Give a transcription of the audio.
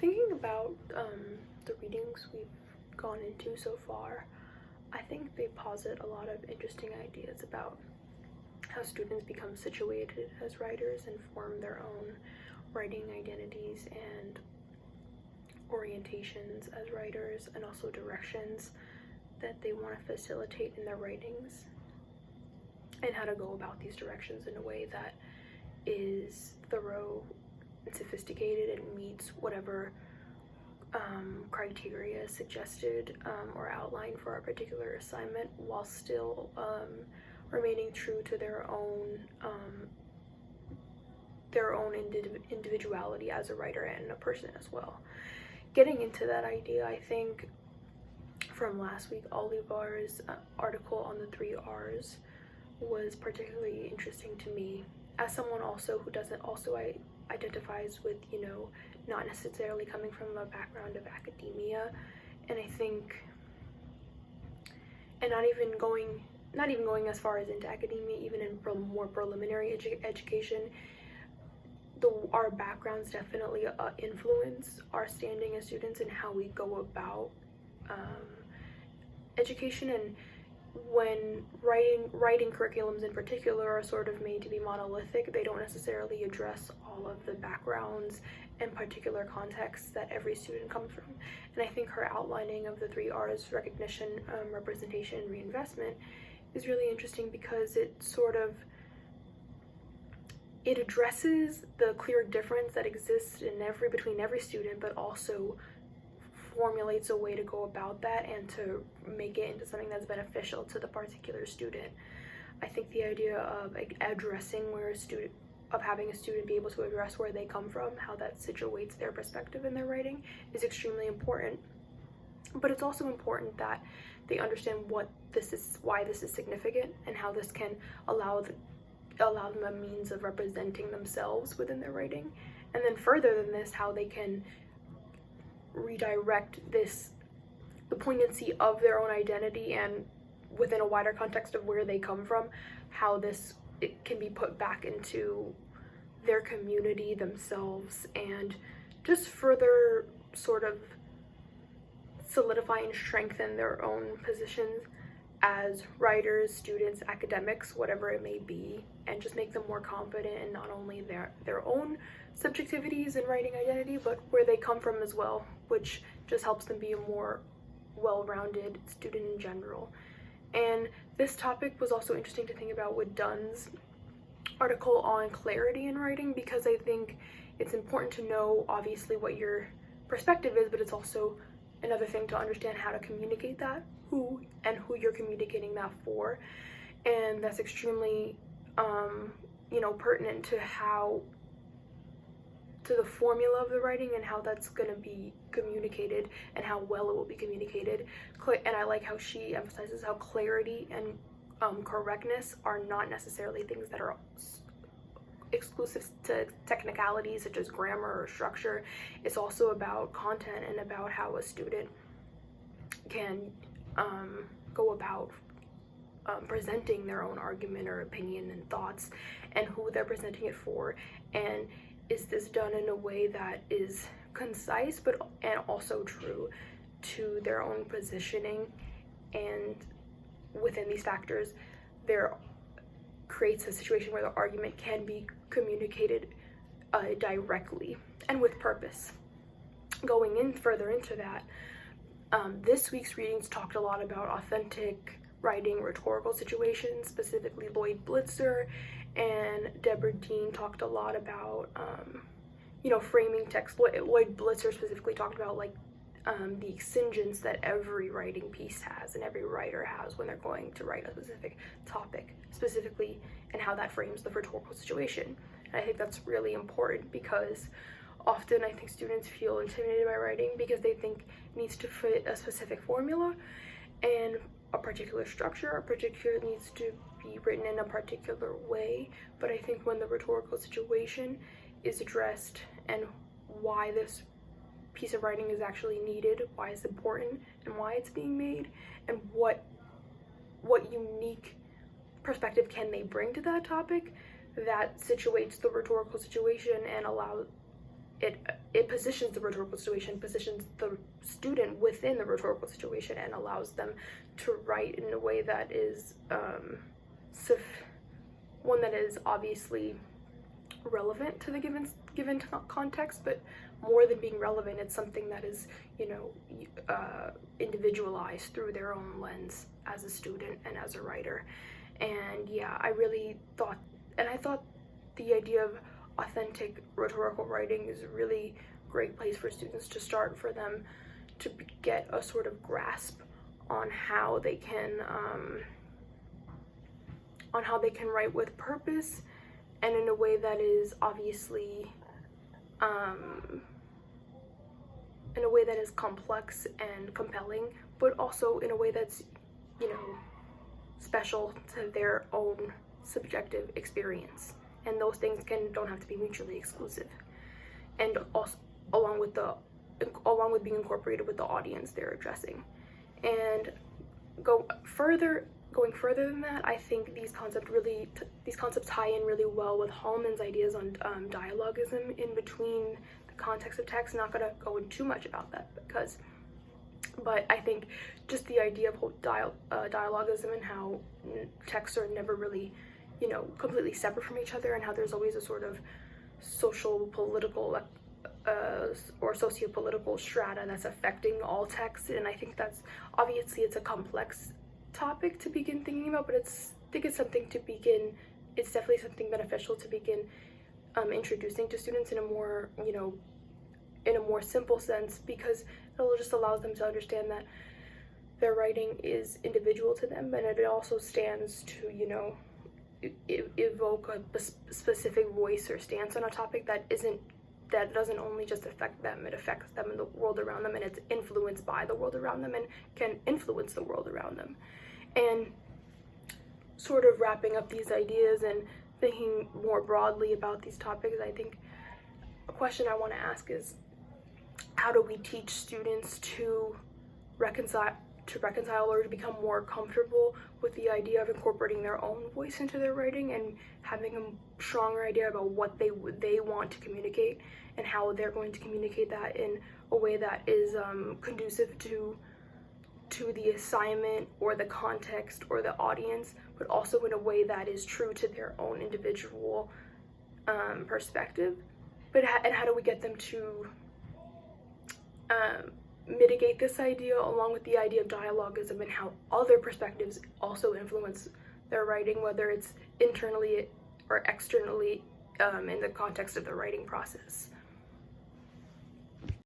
Thinking about the readings we've gone into so far, I think they posit a lot of interesting ideas about how students become situated as writers and form their own writing identities and orientations as writers, and also directions that they want to facilitate in their writings, and how to go about these directions in a way that is thorough and sophisticated and meets whatever criteria suggested or outlined for our particular assignment, while still remaining true to their own individuality as a writer and a person as well. Getting into that idea, I think from last week, Olivar's article on the 3 R's was particularly interesting to me as someone also who identifies with, not necessarily coming from a background of academia. And I think, and not even going as far as into academia, even in more preliminary education, our backgrounds definitely influence our standing as students and how we go about education. And when writing curriculums in particular are sort of made to be monolithic, they don't necessarily address all of the backgrounds and particular contexts that every student comes from. And I think her outlining of the 3 R's, recognition, representation, and reinvestment, is really interesting because it addresses the clear difference that exists between every student, but also formulates a way to go about that and to make it into something that's beneficial to the particular student. I think the idea of having a student be able to address where they come from, how that situates their perspective in their writing, is extremely important. But it's also important that they understand why this is significant, and how this can allow them a means of representing themselves within their writing. And then further than this, how they can redirect the poignancy of their own identity, and within a wider context of where they come from, how it can be put back into their community themselves, and just further sort of solidify and strengthen their own positions as writers, students, academics, whatever it may be, and just make them more confident in not only their own subjectivities and writing identity, but where they come from as well, which just helps them be a more well-rounded student in general. And this topic was also interesting to think about with Dunn's article on clarity in writing, because I think it's important to know obviously what your perspective is, but it's also another thing to understand how to communicate that, who you're communicating that for. And that's extremely pertinent to the formula of the writing and how that's going to be communicated and how well it will be communicated. And I like how she emphasizes how clarity and correctness are not necessarily things that are exclusive to technicalities such as grammar or structure. It's also about content and about how a student can go about presenting their own argument or opinion and thoughts, and who they're presenting it for, and is this done in a way that is concise and also true to their own positioning. And within these factors, there creates a situation where the argument can be communicated directly and with purpose. Going in further into that, this week's readings talked a lot about authentic writing rhetorical situations, specifically Lloyd Blitzer, and Deborah Dean talked a lot about framing text. Lloyd Blitzer specifically talked about the exigence that every writing piece has and every writer has when they're going to write a specific topic specifically, and how that frames the rhetorical situation. And I think that's really important, because often I think students feel intimidated by writing because they think it needs to fit a specific formula and a particular structure, needs to be written in a particular way. But I think when the rhetorical situation is addressed, and why this piece of writing is actually needed, why it's important, and why it's being made, and what unique perspective can they bring to that topic, that situates the rhetorical situation and it positions the rhetorical situation, positions the student within the rhetorical situation, and allows them to write in a way that is one that is obviously relevant to the given context, but more than being relevant, it's something that is, you know, individualized through their own lens as a student and as a writer. And yeah, I thought the idea of authentic rhetorical writing is a really great place for students to start, for them to get a sort of grasp on how they can write with purpose, and in a way that is obviously in a way that is complex and compelling, but also in a way that's, you know, special to their own subjective experience. And those things don't have to be mutually exclusive. And also along with being incorporated with the audience they're addressing. And going further than that, I think these concepts tie in really well with Hallman's ideas on dialogism in between the context of text. Not gonna go into too much about that, but I think just the idea of dialogism and how texts are never really, you know, completely separate from each other, and how there's always a sort of social, political, or socio-political strata that's affecting all texts. And I think that's obviously, it's a complex topic to begin thinking about, but I think it's definitely something beneficial to begin introducing to students in a more, you know, in a more simple sense, because it just allows them to understand that their writing is individual to them, and it also stands to, you know, evoke a specific voice or stance on a topic that doesn't only just affect them, it affects them and the world around them, and it's influenced by the world around them and can influence the world around them. And sort of wrapping up these ideas and thinking more broadly about these topics, I think a question I want to ask is, how do we teach students to reconcile or to become more comfortable with the idea of incorporating their own voice into their writing, and having a stronger idea about what they want to communicate and how they're going to communicate that in a way that is conducive to the assignment or the context or the audience, but also in a way that is true to their own individual perspective. And how do we get them to mitigate this idea along with the idea of dialogism, and how other perspectives also influence their writing, whether it's internally or externally in the context of the writing process.